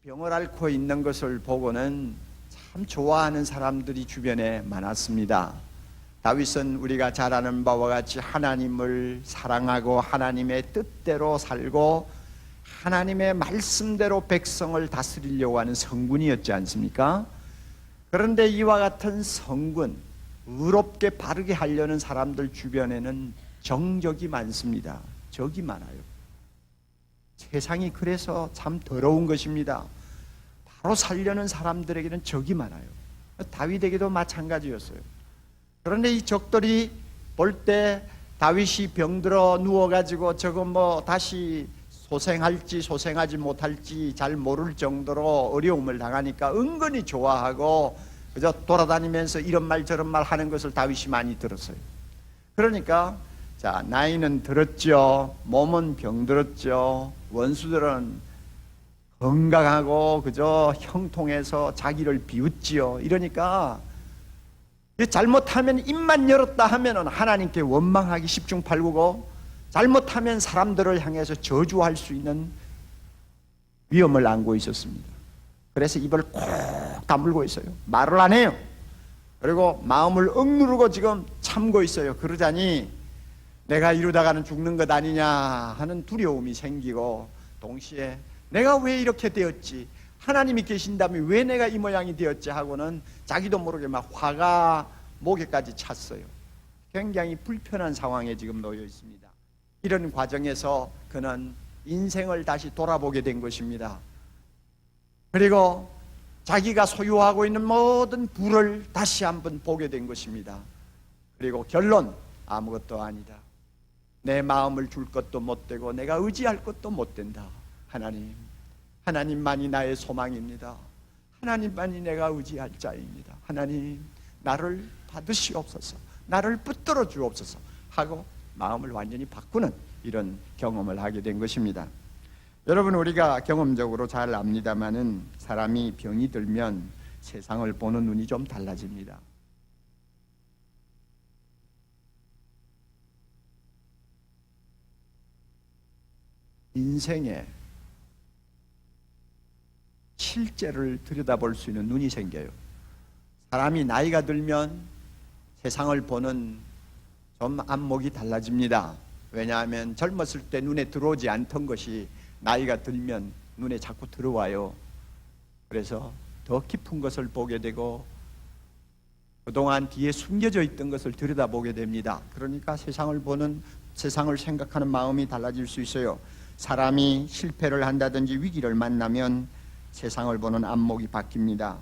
병을 앓고 있는 것을 보고는 참 좋아하는 사람들이 주변에 많았습니다. 다윗은 우리가 잘 아는 바와 같이 하나님을 사랑하고 하나님의 뜻대로 살고 하나님의 말씀대로 백성을 다스리려고 하는 성군이었지 않습니까? 그런데 이와 같은 성군, 의롭게 바르게 하려는 사람들 주변에는 정적이 많습니다. 적이 많아요. 세상이 그래서 참 더러운 것입니다. 바로 살려는 사람들에게는 적이 많아요. 다윗에게도 마찬가지였어요. 그런데 이 적들이 볼 때 다윗이 병들어 누워가지고 저거 뭐 다시 소생할지 소생하지 못할지 잘 모를 정도로 어려움을 당하니까 은근히 좋아하고 그저 돌아다니면서 이런 말 저런 말 하는 것을 다윗이 많이 들었어요. 그러니까 자, 나이는 들었죠. 몸은 병들었죠. 원수들은 건강하고 그저 형통해서 자기를 비웃지요. 이러니까 잘못하면 입만 열었다 하면은 하나님께 원망하기 10중 8구고 잘못하면 사람들을 향해서 저주할 수 있는 위험을 안고 있었습니다. 그래서 입을 콕 다물고 있어요. 말을 안 해요. 그리고 마음을 억누르고 지금 참고 있어요. 그러자니 내가 이러다가는 죽는 것 아니냐 하는 두려움이 생기고 동시에 내가 왜 이렇게 되었지? 하나님이 계신다면 왜 내가 이 모양이 되었지? 하고는 자기도 모르게 막 화가 목에까지 찼어요. 굉장히 불편한 상황에 지금 놓여 있습니다. 이런 과정에서 그는 인생을 다시 돌아보게 된 것입니다. 그리고 자기가 소유하고 있는 모든 부를 다시 한번 보게 된 것입니다. 그리고 결론, 아무것도 아니다. 내 마음을 줄 것도 못 되고 내가 의지할 것도 못 된다. 하나님만이 나의 소망입니다. 하나님만이 내가 의지할 자입니다. 하나님, 나를 받으시옵소서, 나를 붙들어 주옵소서 하고 마음을 완전히 바꾸는 이런 경험을 하게 된 것입니다. 여러분, 우리가 경험적으로 잘 압니다마는 사람이 병이 들면 세상을 보는 눈이 좀 달라집니다. 인생의 실제를 들여다볼 수 있는 눈이 생겨요. 사람이 나이가 들면 세상을 보는 좀 안목이 달라집니다. 왜냐하면 젊었을 때 눈에 들어오지 않던 것이 나이가 들면 눈에 자꾸 들어와요. 그래서 더 깊은 것을 보게 되고 그동안 뒤에 숨겨져 있던 것을 들여다보게 됩니다. 그러니까 세상을 생각하는 마음이 달라질 수 있어요. 사람이 실패를 한다든지 위기를 만나면 세상을 보는 안목이 바뀝니다.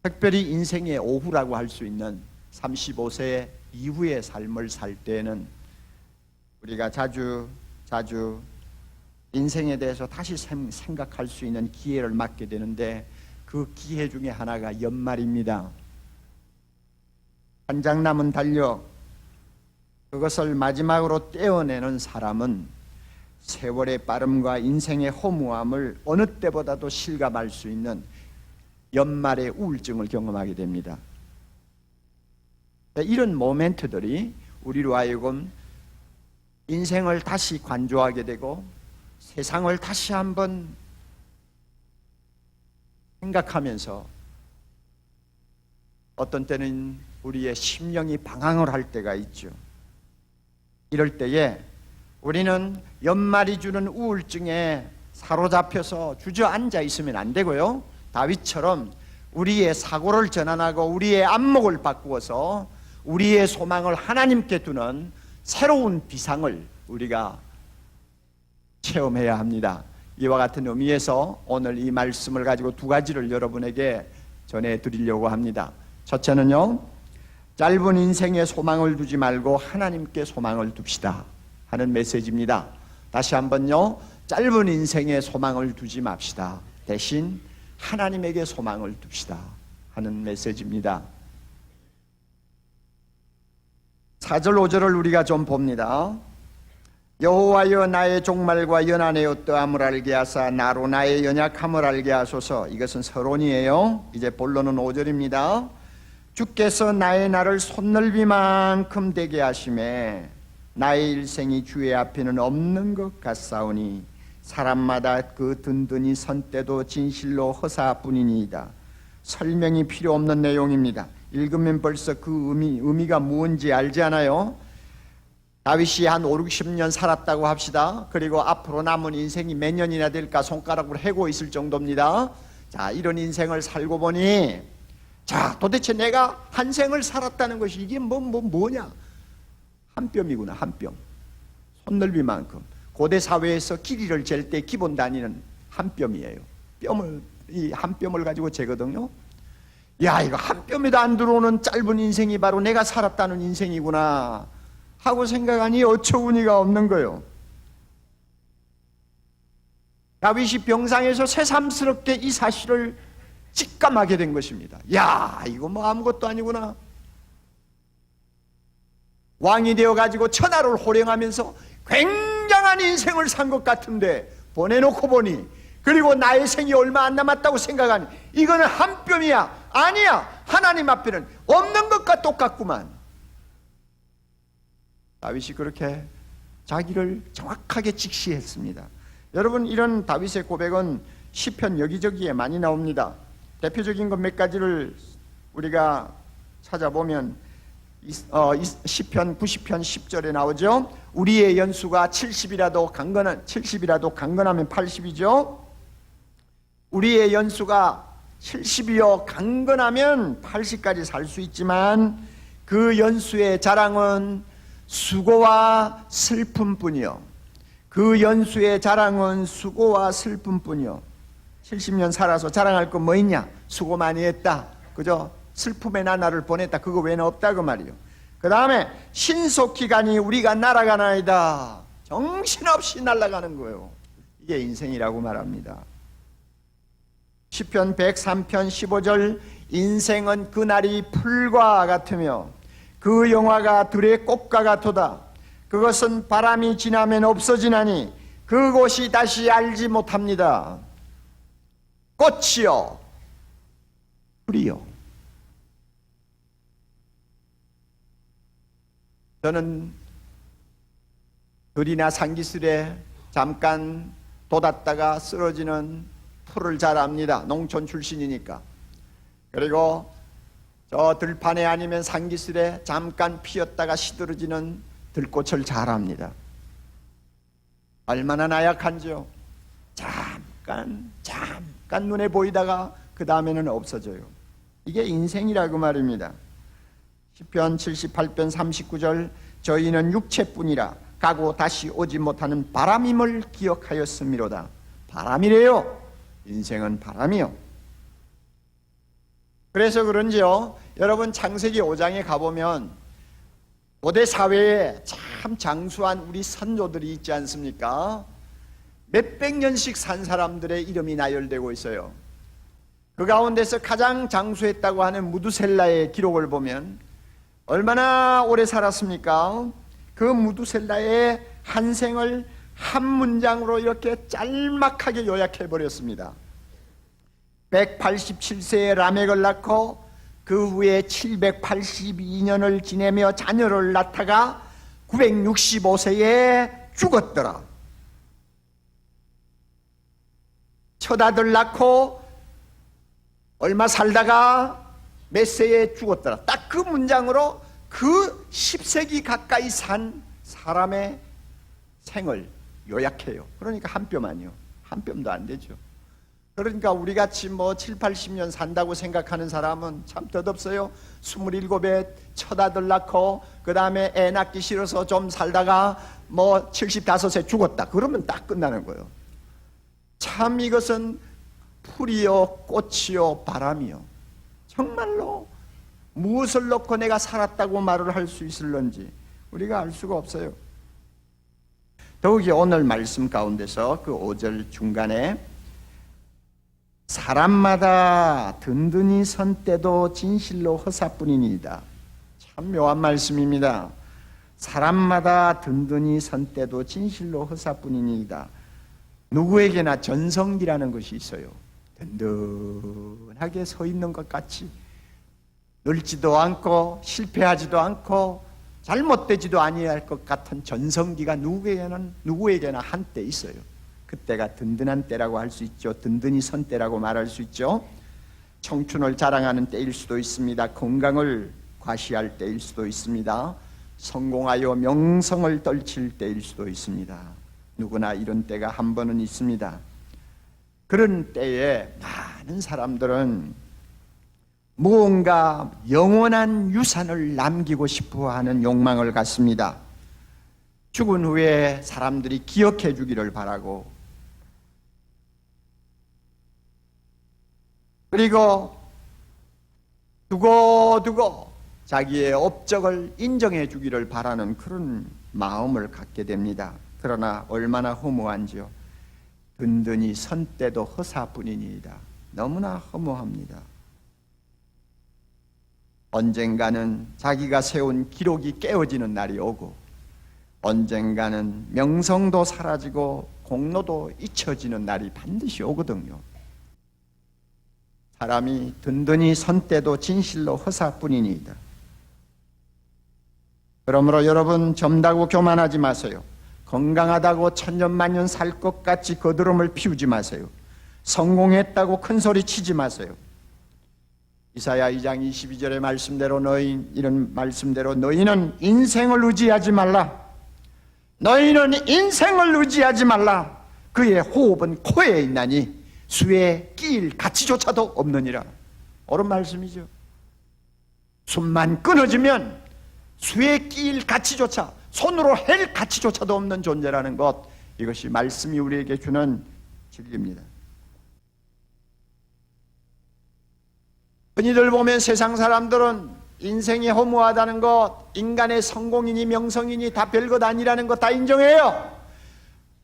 특별히 인생의 오후라고 할 수 있는 35세 이후의 삶을 살 때에는 우리가 자주 인생에 대해서 다시 생각할 수 있는 기회를 맞게 되는데 그 기회 중에 하나가 연말입니다. 한 장 남은 달력, 그것을 마지막으로 떼어내는 사람은 세월의 빠름과 인생의 허무함을 어느 때보다도 실감할 수 있는 연말의 우울증을 경험하게 됩니다. 이런 모멘트들이 우리로 하여금 인생을 다시 관조하게 되고 세상을 다시 한번 생각하면서 어떤 때는 우리의 심령이 방황을 할 때가 있죠. 이럴 때에 우리는 연말이 주는 우울증에 사로잡혀서 주저앉아 있으면 안 되고요. 다윗처럼 우리의 사고를 전환하고 우리의 안목을 바꾸어서 우리의 소망을 하나님께 두는 새로운 비상을 우리가 체험해야 합니다. 이와 같은 의미에서 오늘 이 말씀을 가지고 두 가지를 여러분에게 전해드리려고 합니다. 첫째는요, 짧은 인생에 소망을 두지 말고 하나님께 소망을 둡시다 하는 메시지입니다. 다시 한번요, 짧은 인생에 소망을 두지 맙시다. 대신 하나님에게 소망을 둡시다 하는 메시지입니다. 4절 5절을 우리가 좀 봅니다. 여호와여, 나의 종말과 연한의 어떠함을 알게 하사 나로 나의 연약함을 알게 하소서. 이것은 서론이에요. 이제 본론은 5절입니다. 주께서 나의 날을 손넓이만큼 되게 하심에 나의 일생이 주의 앞에는 없는 것 같사오니 사람마다 그 든든히 선 때도 진실로 허사뿐이니이다. 설명이 필요 없는 내용입니다. 읽으면 벌써 그 의미가 무엇인지 알지 않아요? 다윗이 한 5, 60년 살았다고 합시다. 그리고 앞으로 남은 인생이 몇 년이나 될까 손가락으로 해고 있을 정도입니다. 자, 이런 인생을 살고 보니, 자, 도대체 내가 한 생을 살았다는 것이 이게 뭐냐? 한 뼘이구나, 한 뼘. 손넓이만큼. 고대 사회에서 길이를 잴 때 기본 단위는 한 뼘이에요. 이 한 뼘을 가지고 재거든요. 야, 이거 한 뼘에도 안 들어오는 짧은 인생이 바로 내가 살았다는 인생이구나 하고 생각하니 어처구니가 없는 거예요. 다윗이 병상에서 새삼스럽게 이 사실을 직감하게 된 것입니다. 야, 이거 뭐 아무것도 아니구나. 왕이 되어가지고 천하를 호령하면서 굉장한 인생을 산 것 같은데 보내놓고 보니, 그리고 나의 생이 얼마 안 남았다고 생각하니 이거는 한 뼘이야. 아니야, 하나님 앞에는 없는 것과 똑같구만. 다윗이 그렇게 자기를 정확하게 직시했습니다. 여러분, 이런 다윗의 고백은 시편 여기저기에 많이 나옵니다. 대표적인 것 몇 가지를 우리가 찾아보면 시편 90편 10절에 나오죠. 우리의 연수가 70이라도 강건하면 80이죠. 우리의 연수가 70이요 강건하면 80까지 살 수 있지만 그 연수의 자랑은 수고와 슬픔뿐이요. 그 연수의 자랑은 수고와 슬픔뿐이요. 70년 살아서 자랑할 건 뭐 있냐? 수고 많이 했다. 그죠? 슬픔의 나날을 보냈다. 그거 외에는 없다 그 말이요. 그 다음에 신속히 가니 우리가 날아가나이다. 정신없이 날아가는 거예요. 이게 인생이라고 말합니다. 시편 103편 15절, 인생은 그날이 풀과 같으며 그 영화가 들의 꽃과 같도다. 그것은 바람이 지나면 없어지나니 그곳이 다시 알지 못합니다. 꽃이요 풀이요. 저는 들이나 산기슭에 잠깐 돋았다가 쓰러지는 풀을 잘 압니다. 농촌 출신이니까. 그리고 저 들판에 아니면 산기슭에 잠깐 피었다가 시들어지는 들꽃을 잘 압니다. 얼마나 나약한지요. 잠깐 눈에 보이다가 그 다음에는 없어져요. 이게 인생이라고 말입니다. 시편 78편 39절, 저희는 육체뿐이라 가고 다시 오지 못하는 바람임을 기억하였음이로다. 바람이래요. 인생은 바람이요. 그래서 그런지요, 여러분 창세기 5장에 가보면 고대 사회에 참 장수한 우리 선조들이 있지 않습니까? 몇백 년씩 산 사람들의 이름이 나열되고 있어요. 그 가운데서 가장 장수했다고 하는 무두셀라의 기록을 보면 얼마나 오래 살았습니까? 그 무두셀라의 한 생을 한 문장으로 이렇게 짤막하게 요약해 버렸습니다. 187세에 라멕을 낳고 그 후에 782년을 지내며 자녀를 낳다가 965세에 죽었더라. 첫 아들 낳고 얼마 살다가 몇 세에 죽었더라. 딱 그 문장으로 그 10세기 가까이 산 사람의 생을 요약해요. 그러니까 한 뼘 아니요. 한 뼘도 안 되죠. 그러니까 우리같이 뭐 7, 80년 산다고 생각하는 사람은 참 덧없어요. 27에 첫 아들 낳고 그 다음에 애 낳기 싫어서 좀 살다가 뭐 75세 죽었다. 그러면 딱 끝나는 거예요. 참 이것은 풀이요 꽃이요 바람이요. 정말로 무엇을 놓고 내가 살았다고 말을 할 수 있을런지 우리가 알 수가 없어요. 더욱이 오늘 말씀 가운데서 그 5절 중간에 사람마다 든든히 선 때도 진실로 허사뿐이니이다. 참 묘한 말씀입니다. 사람마다 든든히 선 때도 진실로 허사뿐이니이다. 누구에게나 전성기라는 것이 있어요. 든든하게 서 있는 것 같이 늙지도 않고 실패하지도 않고 잘못되지도 아니할 것 같은 전성기가 누구에게나 한때 있어요. 그때가 든든한 때라고 할 수 있죠. 든든히 선 때라고 말할 수 있죠. 청춘을 자랑하는 때일 수도 있습니다. 건강을 과시할 때일 수도 있습니다. 성공하여 명성을 떨칠 때일 수도 있습니다. 누구나 이런 때가 한 번은 있습니다. 그런 때에 많은 사람들은 무언가 영원한 유산을 남기고 싶어 하는 욕망을 갖습니다. 죽은 후에 사람들이 기억해 주기를 바라고, 그리고 두고두고 자기의 업적을 인정해 주기를 바라는 그런 마음을 갖게 됩니다. 그러나 얼마나 허무한지요. 든든히 선 때도 허사뿐이니이다. 너무나 허무합니다. 언젠가는 자기가 세운 기록이 깨어지는 날이 오고, 언젠가는 명성도 사라지고 공로도 잊혀지는 날이 반드시 오거든요. 사람이 든든히 선 때도 진실로 허사뿐이니이다. 그러므로 여러분, 젊다고 교만하지 마세요. 건강하다고 천년만년 살 것 같이 거드름을 피우지 마세요. 성공했다고 큰소리 치지 마세요. 이사야 2장 22절의 말씀대로 이런 말씀대로 너희는 인생을 의지하지 말라. 너희는 인생을 의지하지 말라. 그의 호흡은 코에 있나니 수에 끼일 가치조차도 없느니라. 옳은 말씀이죠. 숨만 끊어지면 수에 끼일 가치조차, 손으로 헬 가치조차도 없는 존재라는 것, 이것이 말씀이 우리에게 주는 진리입니다. 흔히들 보면 세상 사람들은 인생이 허무하다는 것, 인간의 성공이니 명성이니 다 별것 아니라는 것 다 인정해요.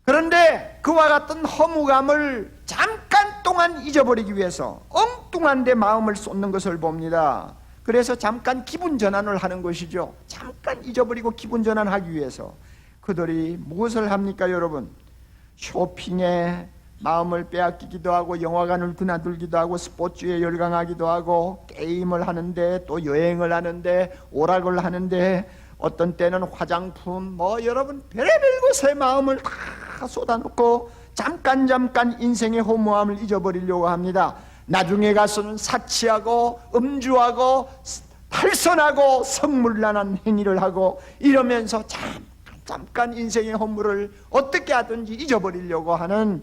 그런데 그와 같은 허무감을 잠깐 동안 잊어버리기 위해서 엉뚱한 데 마음을 쏟는 것을 봅니다. 그래서 잠깐 기분 전환을 하는 것이죠. 잠깐 잊어버리고 기분 전환하기 위해서 그들이 무엇을 합니까, 여러분? 쇼핑에 마음을 빼앗기기도 하고, 영화관을 드나들기도 하고, 스포츠에 열광하기도 하고, 게임을 하는데, 또 여행을 하는데, 오락을 하는데, 어떤 때는 화장품, 여러분 별의별 곳에 마음을 다 쏟아놓고 잠깐 인생의 허무함을 잊어버리려고 합니다. 나중에 가서는 사치하고 음주하고 탈선하고 성물난한 행위를 하고 이러면서 잠깐 인생의 허물을 어떻게 하든지 잊어버리려고 하는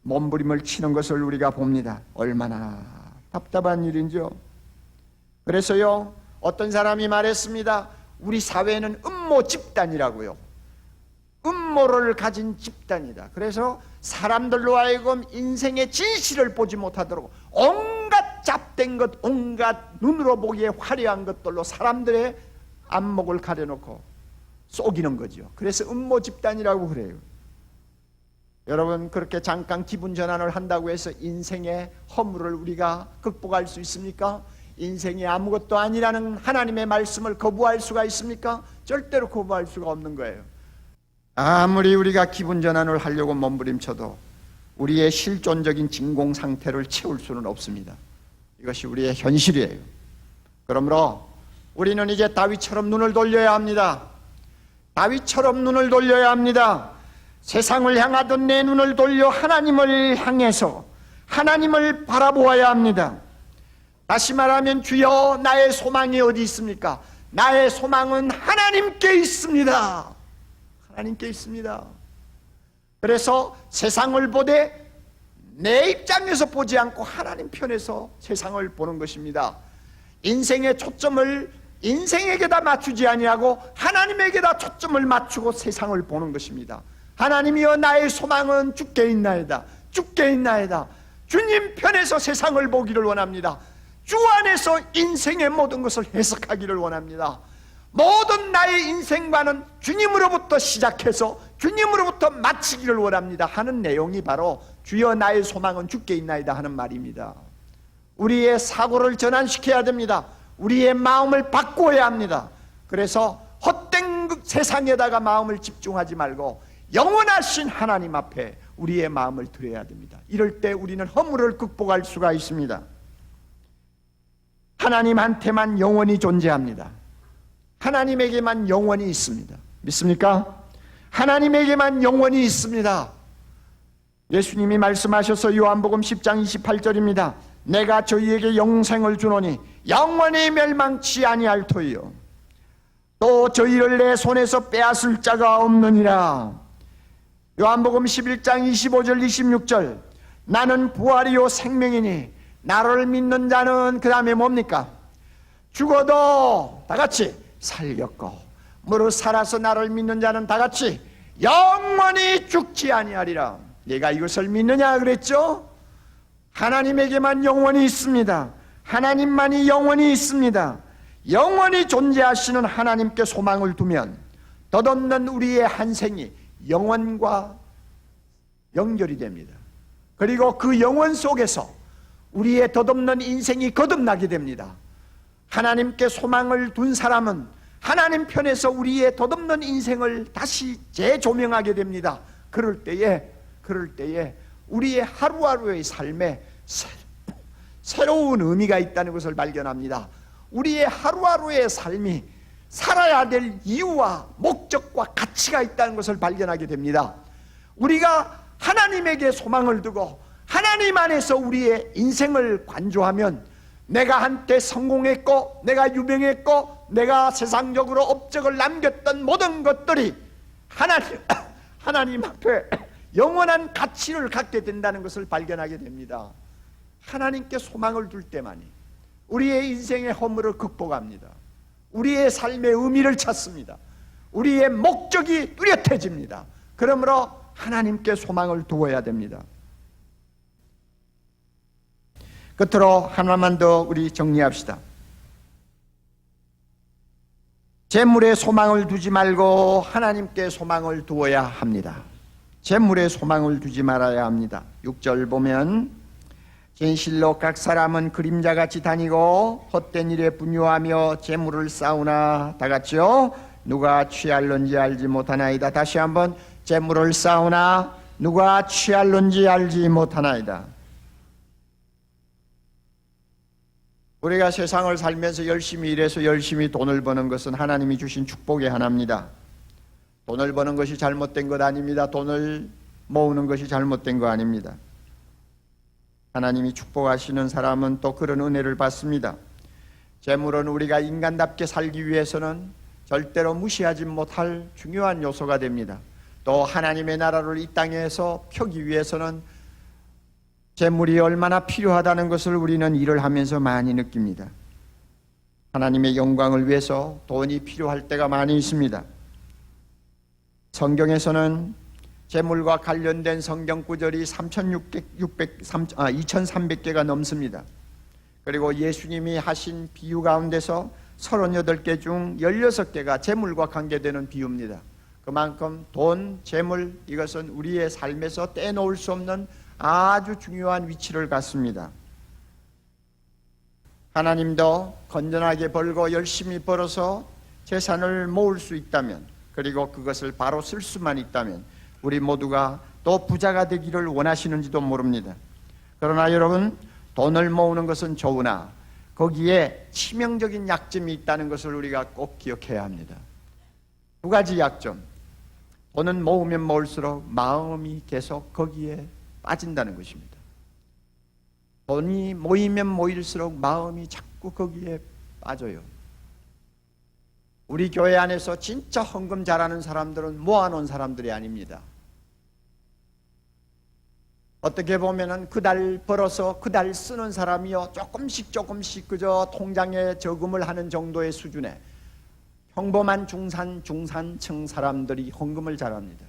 몸부림을 치는 것을 우리가 봅니다. 얼마나 답답한 일인지요. 그래서요, 어떤 사람이 말했습니다. 우리 사회는 음모 집단이라고요. 음모를 가진 집단이다. 그래서 사람들로 하여금 인생의 진실을 보지 못하도록 온갖 잡된 것, 온갖 눈으로 보기에 화려한 것들로 사람들의 안목을 가려놓고 속이는 거죠. 그래서 음모 집단이라고 그래요. 여러분, 그렇게 잠깐 기분 전환을 한다고 해서 인생의 허물을 우리가 극복할 수 있습니까? 인생이 아무것도 아니라는 하나님의 말씀을 거부할 수가 있습니까? 절대로 거부할 수가 없는 거예요. 아무리 우리가 기분 전환을 하려고 몸부림쳐도 우리의 실존적인 진공 상태를 채울 수는 없습니다. 이것이 우리의 현실이에요. 그러므로 우리는 이제 다윗처럼 눈을 돌려야 합니다. 다윗처럼 눈을 돌려야 합니다. 세상을 향하던 내 눈을 돌려 하나님을 향해서 하나님을 바라보아야 합니다. 다시 말하면, 주여, 나의 소망이 어디 있습니까? 나의 소망은 하나님께 있습니다. 하나님께 있습니다. 그래서 세상을 보되 내 입장에서 보지 않고 하나님 편에서 세상을 보는 것입니다. 인생의 초점을 인생에게다 맞추지 아니하고 하나님에게다 초점을 맞추고 세상을 보는 것입니다. 하나님이여, 나의 소망은 주께 있나이다. 주께 있나이다. 주님 편에서 세상을 보기를 원합니다. 주 안에서 인생의 모든 것을 해석하기를 원합니다. 모든 나의 인생관은 주님으로부터 시작해서 주님으로부터 마치기를 원합니다 하는 내용이 바로 주여, 나의 소망은 주께 있나이다 하는 말입니다. 우리의 사고를 전환시켜야 됩니다. 우리의 마음을 바꾸어야 합니다. 그래서 헛된 세상에다가 마음을 집중하지 말고 영원하신 하나님 앞에 우리의 마음을 드려야 됩니다. 이럴 때 우리는 허물을 극복할 수가 있습니다. 하나님한테만 영원히 존재합니다. 하나님에게만 영원히 있습니다. 믿습니까? 하나님에게만 영원히 있습니다. 예수님이 말씀하셔서 요한복음 10장 28절입니다. 내가 저희에게 영생을 주노니 영원히 멸망치 아니할 터이요 또 저희를 내 손에서 빼앗을 자가 없느니라. 요한복음 11장 25절 26절 나는 부활이요 생명이니 나를 믿는 자는 그 다음에 뭡니까? 죽어도 다같이 살렸고 무릇 살아서 나를 믿는 자는 다같이 영원히 죽지 아니하리라. 내가 이것을 믿느냐 그랬죠? 하나님에게만 영원히 있습니다. 하나님만이 영원히 있습니다. 영원히 존재하시는 하나님께 소망을 두면 덧없는 우리의 한 생이 영원과 연결이 됩니다. 그리고 그 영원 속에서 우리의 덧없는 인생이 거듭나게 됩니다. 하나님께 소망을 둔 사람은 하나님 편에서 우리의 덧없는 인생을 다시 재조명하게 됩니다. 그럴 때에 우리의 하루하루의 삶에 새로운 의미가 있다는 것을 발견합니다. 우리의 하루하루의 삶이 살아야 될 이유와 목적과 가치가 있다는 것을 발견하게 됩니다. 우리가 하나님에게 소망을 두고 하나님 안에서 우리의 인생을 관조하면 내가 한때 성공했고 내가 유명했고 내가 세상적으로 업적을 남겼던 모든 것들이 하나님 앞에 영원한 가치를 갖게 된다는 것을 발견하게 됩니다. 하나님께 소망을 둘 때만이 우리의 인생의 허물을 극복합니다. 우리의 삶의 의미를 찾습니다. 우리의 목적이 뚜렷해집니다. 그러므로 하나님께 소망을 두어야 됩니다. 끝으로 하나만 더 우리 정리합시다. 재물에 소망을 두지 말고 하나님께 소망을 두어야 합니다. 재물에 소망을 두지 말아야 합니다. 6절 보면 진실로 각 사람은 그림자같이 다니고 헛된 일에 분유하며 재물을 쌓으나 다같이요 누가 취할런지 알지 못하나이다. 다시 한번 재물을 쌓으나 누가 취할런지 알지 못하나이다. 우리가 세상을 살면서 열심히 일해서 열심히 돈을 버는 것은 하나님이 주신 축복의 하나입니다. 돈을 버는 것이 잘못된 것 아닙니다. 돈을 모으는 것이 잘못된 거 아닙니다. 하나님이 축복하시는 사람은 또 그런 은혜를 받습니다. 재물은 우리가 인간답게 살기 위해서는 절대로 무시하지 못할 중요한 요소가 됩니다. 또 하나님의 나라를 이 땅에서 펴기 위해서는 재물이 얼마나 필요하다는 것을 우리는 일을 하면서 많이 느낍니다. 하나님의 영광을 위해서 돈이 필요할 때가 많이 있습니다. 성경에서는 재물과 관련된 성경 구절이 2300개가 넘습니다. 그리고 예수님이 하신 비유 가운데서 38개 중 16개가 재물과 관계되는 비유입니다. 그만큼 돈, 재물 이것은 우리의 삶에서 떼놓을 수 없는 아주 중요한 위치를 갖습니다. 하나님도 건전하게 벌고 열심히 벌어서 재산을 모을 수 있다면, 그리고 그것을 바로 쓸 수만 있다면 우리 모두가 또 부자가 되기를 원하시는지도 모릅니다. 그러나 여러분, 돈을 모으는 것은 좋으나 거기에 치명적인 약점이 있다는 것을 우리가 꼭 기억해야 합니다. 두 가지 약점. 돈은 모으면 모을수록 마음이 계속 거기에 빠진다는 것입니다. 돈이 모이면 모일수록 마음이 자꾸 거기에 빠져요. 우리 교회 안에서 진짜 헌금 잘하는 사람들은 모아놓은 사람들이 아닙니다. 어떻게 보면은 그달 벌어서 그달 쓰는 사람이요, 조금씩 그저 통장에 저금을 하는 정도의 수준에 평범한 중산층 사람들이 헌금을 잘합니다.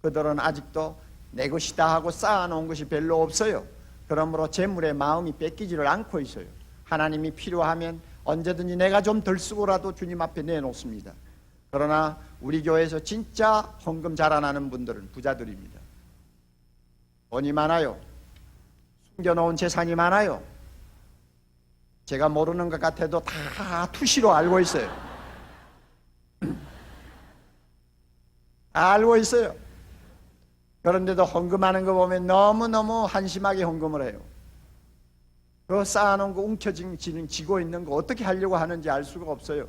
그들은 아직도 내 것이다 하고 쌓아놓은 것이 별로 없어요. 그러므로 재물에 마음이 뺏기지를 않고 있어요. 하나님이 필요하면 언제든지 내가 좀 덜 쓰고라도 주님 앞에 내놓습니다. 그러나 우리 교회에서 진짜 헌금 자라나는 분들은 부자들입니다. 돈이 많아요. 숨겨놓은 재산이 많아요. 제가 모르는 것 같아도 다 투시로 알고 있어요. 알고 있어요. 그런데도 헌금하는 거 보면 너무너무 한심하게 헌금을 해요. 그 쌓아놓은 거 움켜쥐고 있는 거 어떻게 하려고 하는지 알 수가 없어요.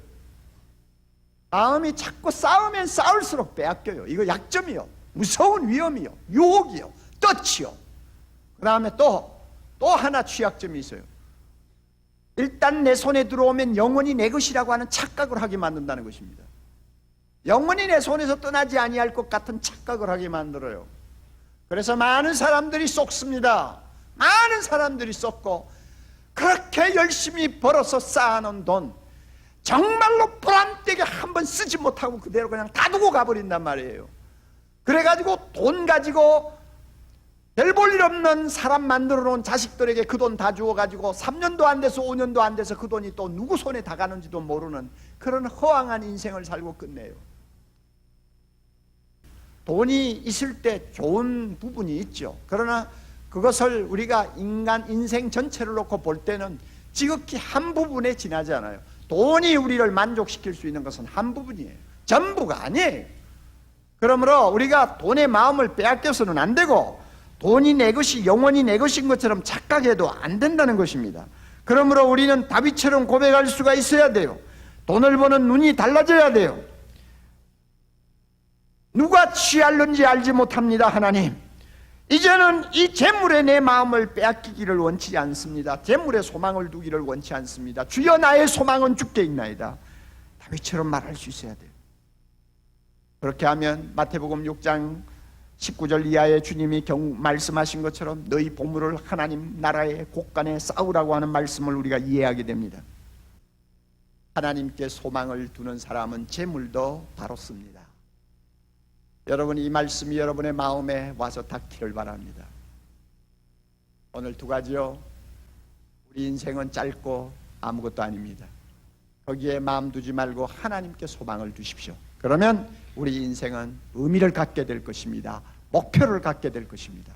마음이 자꾸 쌓으면 쌓을수록 빼앗겨요. 이거 약점이요, 무서운 위험이요, 유혹이요, 끝이요. 그 다음에 또 하나 취약점이 있어요. 일단 내 손에 들어오면 영원히 내 것이라고 하는 착각을 하게 만든다는 것입니다. 영원히 내 손에서 떠나지 아니할 것 같은 착각을 하게 만들어요. 그래서 많은 사람들이 쏟습니다. 많은 사람들이 쏟고, 그렇게 열심히 벌어서 쌓아놓은 돈 정말로 보람되게 한번 쓰지 못하고 그대로 그냥 다 두고 가버린단 말이에요. 그래가지고 돈 가지고 별 볼 일 없는 사람 만들어 놓은 자식들에게 그 돈 다 주어가지고 3년도 안 돼서 5년도 안 돼서 그 돈이 또 누구 손에 다 가는지도 모르는 그런 허황한 인생을 살고 끝내요. 돈이 있을 때 좋은 부분이 있죠. 그러나 그것을 우리가 인생 전체를 놓고 볼 때는 지극히 한 부분에 지나지 않아요. 돈이 우리를 만족시킬 수 있는 것은 한 부분이에요. 전부가 아니에요. 그러므로 우리가 돈의 마음을 빼앗겨서는 안 되고, 돈이 내 것이 영원히 내 것인 것처럼 착각해도 안 된다는 것입니다. 그러므로 우리는 다윗처럼 고백할 수가 있어야 돼요. 돈을 보는 눈이 달라져야 돼요. 누가 취할는지 알지 못합니다. 하나님, 이제는 이 재물에 내 마음을 빼앗기기를 원치 않습니다. 재물에 소망을 두기를 원치 않습니다. 주여, 나의 소망은 주께 있나이다. 다윗처럼 말할 수 있어야 돼요. 그렇게 하면 마태복음 6장 19절 이하에 주님이 말씀하신 것처럼 너희 보물을 하나님 나라의 곳간에 쌓으라고 하는 말씀을 우리가 이해하게 됩니다. 하나님께 소망을 두는 사람은 재물도 바롭습니다. 여러분, 이 말씀이 여러분의 마음에 와서 닿기를 바랍니다. 오늘 두 가지요. 우리 인생은 짧고 아무것도 아닙니다. 거기에 마음 두지 말고 하나님께 소망을 두십시오. 그러면 우리 인생은 의미를 갖게 될 것입니다. 목표를 갖게 될 것입니다.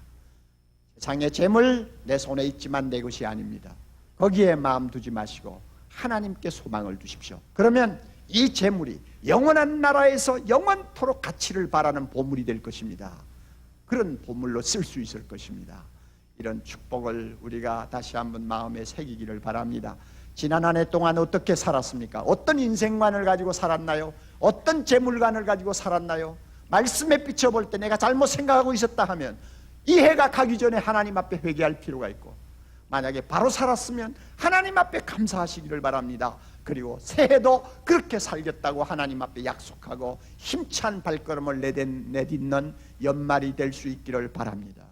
세상의 재물 내 손에 있지만 내 것이 아닙니다. 거기에 마음 두지 마시고 하나님께 소망을 두십시오. 그러면 이 재물이 영원한 나라에서 영원토록 가치를 바라는 보물이 될 것입니다. 그런 보물로 쓸 수 있을 것입니다. 이런 축복을 우리가 다시 한번 마음에 새기기를 바랍니다. 지난 한 해 동안 어떻게 살았습니까? 어떤 인생관을 가지고 살았나요? 어떤 재물관을 가지고 살았나요? 말씀에 비춰볼 때 내가 잘못 생각하고 있었다 하면 이 해가 가기 전에 하나님 앞에 회개할 필요가 있고, 만약에 바로 살았으면 하나님 앞에 감사하시기를 바랍니다. 그리고 새해도 그렇게 살겠다고 하나님 앞에 약속하고 힘찬 발걸음을 내딛는 연말이 될 수 있기를 바랍니다.